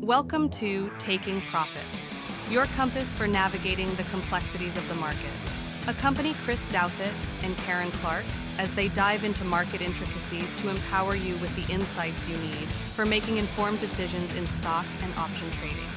Welcome to Taking Profits, your compass for navigating the complexities of the market. Accompany Chris Douthit and Karen Clark as they dive into market intricacies to empower you with the insights you need for making informed decisions in stock and option trading.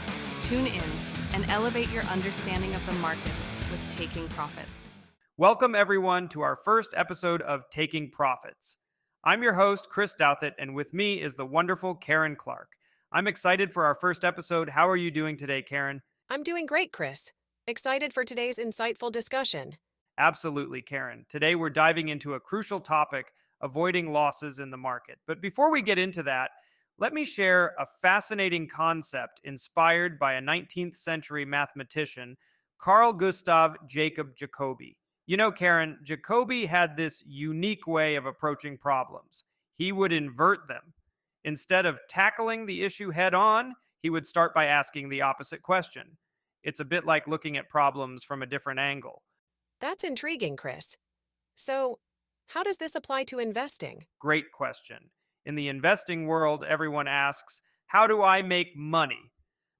Tune in and elevate your understanding of the markets with Taking Profits. Welcome, everyone, to our first episode of Taking Profits. I'm your host, Chris Douthit, and with me is the wonderful Karen Clark. I'm excited for our first episode. How are you doing today, Karen? I'm doing great, Chris. Excited for today's insightful discussion. Absolutely, Karen. Today we're diving into a crucial topic, avoiding losses in the market. But before we get into that, let me share a fascinating concept inspired by a 19th century mathematician, Carl Gustav Jacob Jacobi. You know, Karen, Jacobi had this unique way of approaching problems. He would invert them. Instead of tackling the issue head on, he would start by asking the opposite question. It's a bit like looking at problems from a different angle. That's intriguing, Chris. So, how does this apply to investing? Great question. In the investing world, everyone asks, how do I make money?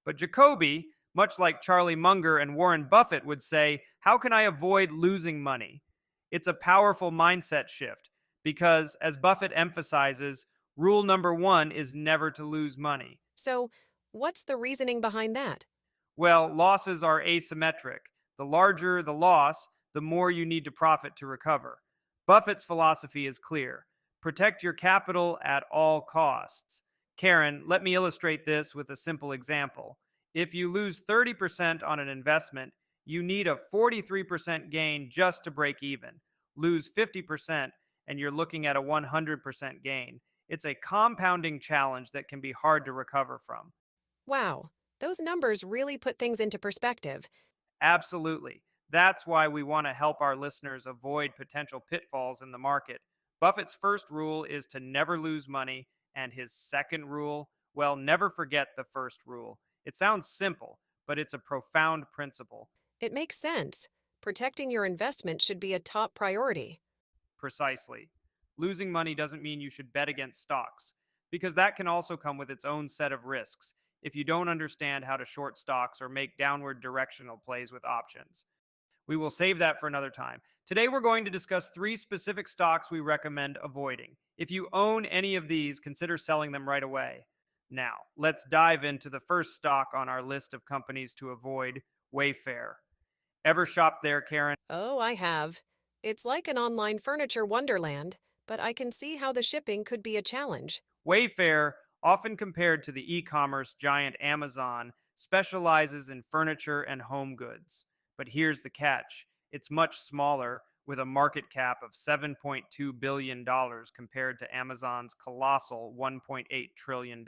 But Jacobi, much like Charlie Munger and Warren Buffett, would say, how can I avoid losing money? It's a powerful mindset shift because, as Buffett emphasizes, rule number one is never to lose money. So, what's the reasoning behind that? Well, losses are asymmetric. The larger the loss, the more you need to profit to recover. Buffett's philosophy is clear. Protect your capital at all costs. Karen, let me illustrate this with a simple example. If you lose 30% on an investment, you need a 43% gain just to break even. Lose 50%, and you're looking at a 100% gain. It's a compounding challenge that can be hard to recover from. Wow, those numbers really put things into perspective. Absolutely. That's why we want to help our listeners avoid potential pitfalls in the market. Buffett's first rule is to never lose money, and his second rule, well, never forget the first rule. It sounds simple, but it's a profound principle. It makes sense. Protecting your investment should be a top priority. Precisely. Losing money doesn't mean you should bet against stocks, because that can also come with its own set of risks if you don't understand how to short stocks or make downward directional plays with options. We will save that for another time. Today, we're going to discuss 3 specific stocks we recommend avoiding. If you own any of these, consider selling them right away. Now, let's dive into the first stock on our list of companies to avoid, Wayfair. Ever shopped there, Karen? Oh, I have. It's like an online furniture wonderland, but I can see how the shipping could be a challenge. Wayfair, often compared to the e-commerce giant Amazon, specializes in furniture and home goods. But here's the catch. It's much smaller, with a market cap of $7.2 billion compared to Amazon's colossal $1.8 trillion.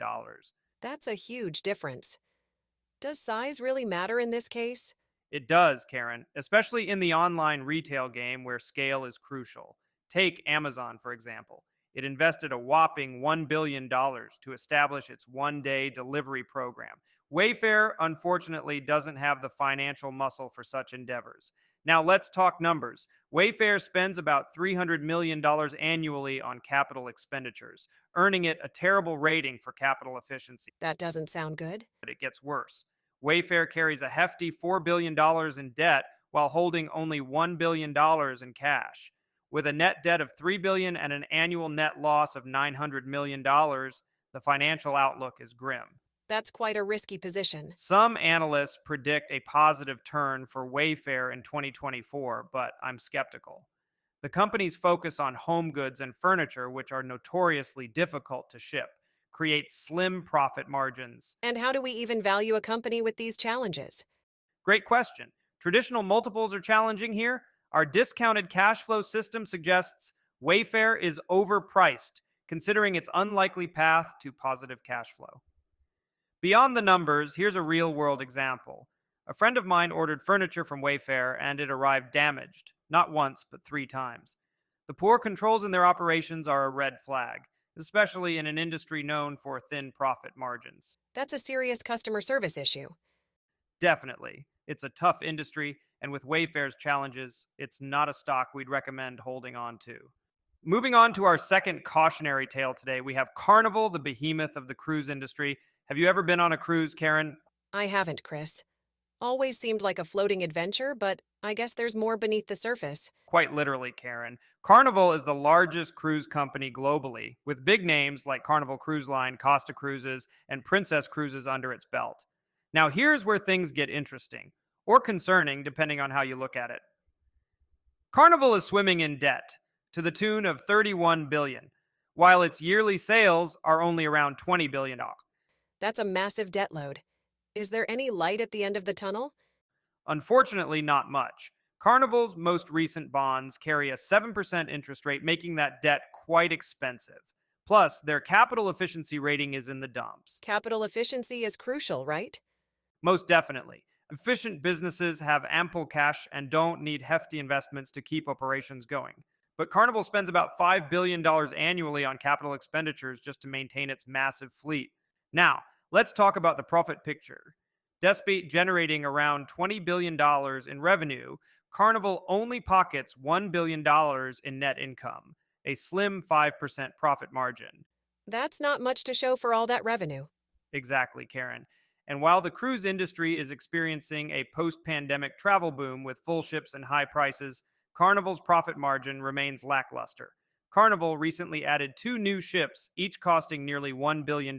That's a huge difference. Does size really matter in this case? It does, Karen, especially in the online retail game where scale is crucial. Take Amazon, for example. It invested a whopping $1 billion to establish its one-day delivery program. Wayfair, unfortunately, doesn't have the financial muscle for such endeavors. Now, let's talk numbers. Wayfair spends about $300 million annually on capital expenditures, earning it a terrible rating for capital efficiency. That doesn't sound good. But it gets worse. Wayfair carries a hefty $4 billion in debt while holding only $1 billion in cash. With a net debt of $3 billion and an annual net loss of $900 million, the financial outlook is grim. That's quite a risky position. Some analysts predict a positive turn for Wayfair in 2024, but I'm skeptical. The company's focus on home goods and furniture, which are notoriously difficult to ship, creates slim profit margins. And how do we even value a company with these challenges? Great question. Traditional multiples are challenging here. Our discounted cash flow system suggests Wayfair is overpriced, considering its unlikely path to positive cash flow. Beyond the numbers, here's a real-world example. A friend of mine ordered furniture from Wayfair, and it arrived damaged, not once, but 3 times. The poor controls in their operations are a red flag, especially in an industry known for thin profit margins. That's a serious customer service issue. Definitely. It's a tough industry, and with Wayfair's challenges, it's not a stock we'd recommend holding on to. Moving on to our second cautionary tale today, we have Carnival, the behemoth of the cruise industry. Have you ever been on a cruise, Karen? I haven't, Chris. Always seemed like a floating adventure, but I guess there's more beneath the surface. Quite literally, Karen. Carnival is the largest cruise company globally, with big names like Carnival Cruise Line, Costa Cruises, and Princess Cruises under its belt. Now, here's where things get interesting, or concerning, depending on how you look at it. Carnival is swimming in debt to the tune of 31 billion, while its yearly sales are only around 20 billion dollars. That's a massive debt load. Is there any light at the end of the tunnel? Unfortunately, not much. Carnival's most recent bonds carry a 7% interest rate, making that debt quite expensive. Plus, their capital efficiency rating is in the dumps. Capital efficiency is crucial, right? Most definitely. Efficient businesses have ample cash and don't need hefty investments to keep operations going. But Carnival spends about $5 billion annually on capital expenditures just to maintain its massive fleet. Now, let's talk about the profit picture. Despite generating around $20 billion in revenue, Carnival only pockets $1 billion in net income, a slim 5% profit margin. That's not much to show for all that revenue. Exactly, Karen. And while the cruise industry is experiencing a post pandemic travel boom with full ships and high prices, Carnival's profit margin remains lackluster. Carnival recently added two new ships, each costing nearly $1 billion.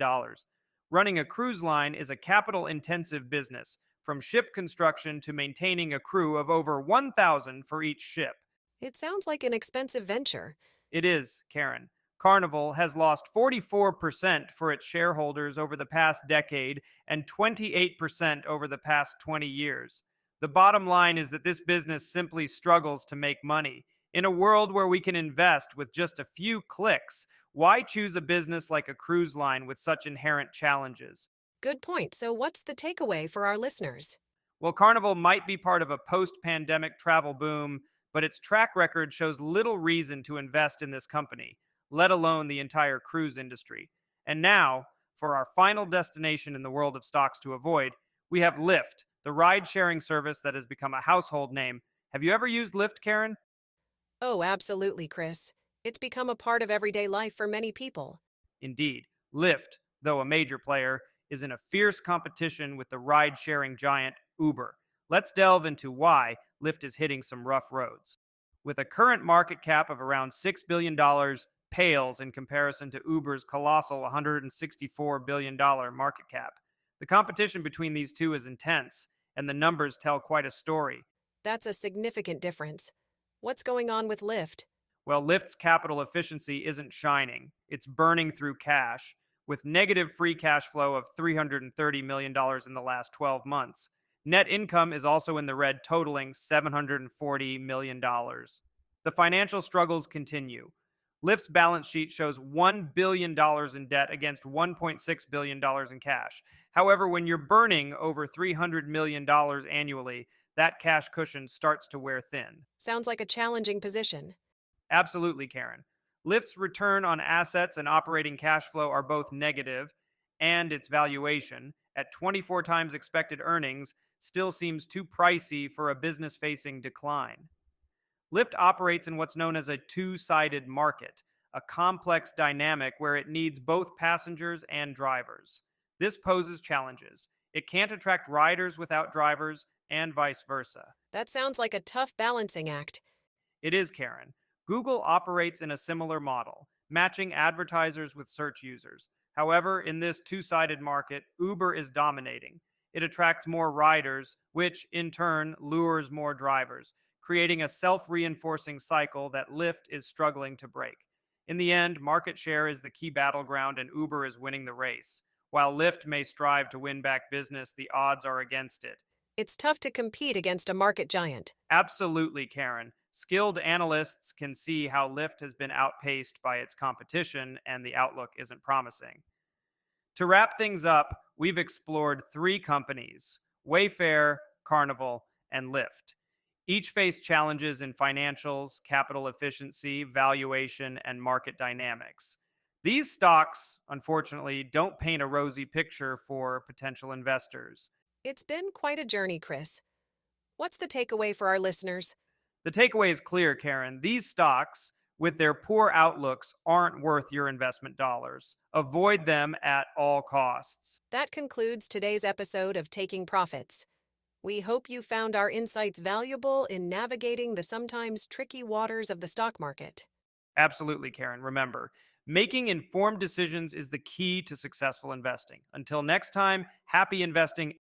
Running a cruise line is a capital intensive business, from ship construction to maintaining a crew of over 1,000 for each ship. It sounds like an expensive venture. It is, Karen. Carnival has lost 44% for its shareholders over the past decade and 28% over the past 20 years. The bottom line is that this business simply struggles to make money. In a world where we can invest with just a few clicks, why choose a business like a cruise line with such inherent challenges? Good point. So, what's the takeaway for our listeners? Well, Carnival might be part of a post pandemic travel boom, but its track record shows little reason to invest in this company, let alone the entire cruise industry. And now, for our final destination in the world of stocks to avoid, we have Lyft, the ride sharing service that has become a household name. Have you ever used Lyft, Karen? Oh, absolutely, Chris. It's become a part of everyday life for many people. Indeed, Lyft, though a major player, is in a fierce competition with the ride sharing giant Uber. Let's delve into why Lyft is hitting some rough roads. With a current market cap of around $6 billion, pales in comparison to Uber's colossal $164 billion market cap. The competition between these two is intense, and the numbers tell quite a story. That's a significant difference. What's going on with Lyft? Well, Lyft's capital efficiency isn't shining. It's burning through cash, with negative free cash flow of $330 million in the last 12 months. Net income is also in the red, totaling $740 million. The financial struggles continue. Lyft's balance sheet shows $1 billion in debt against $1.6 billion in cash. However, when you're burning over $300 million annually, that cash cushion starts to wear thin. Sounds like a challenging position. Absolutely, Karen. Lyft's return on assets and operating cash flow are both negative, and its valuation, at 24 times expected earnings, still seems too pricey for a business facing decline. Lyft operates in what's known as a two sided market, a complex dynamic where it needs both passengers and drivers. This poses challenges. It can't attract riders without drivers, and vice versa. That sounds like a tough balancing act. It is, Karen. Google operates in a similar model, matching advertisers with search users. However, in this two sided market, Uber is dominating. It attracts more riders, which in turn lures more drivers, creating a self reinforcing cycle that Lyft is struggling to break. In the end, market share is the key battleground, and Uber is winning the race. While Lyft may strive to win back business, the odds are against it. It's tough to compete against a market giant. Absolutely, Karen. Skilled analysts can see how Lyft has been outpaced by its competition, and the outlook isn't promising. To wrap things up, we've explored three companies: Wayfair, Carnival, and Lyft. Each face challenges in financials, capital efficiency, valuation, and market dynamics. These stocks, unfortunately, don't paint a rosy picture for potential investors. It's been quite a journey, Chris. What's the takeaway for our listeners? The takeaway is clear, Karen. These stocks, with their poor outlooks aren't worth your investment dollars. Avoid them at all costs. That concludes today's episode of Taking Profits. We hope you found our insights valuable in navigating the sometimes tricky waters of the stock market. Absolutely, Karen. Remember, making informed decisions is the key to successful investing. Until next time, happy investing.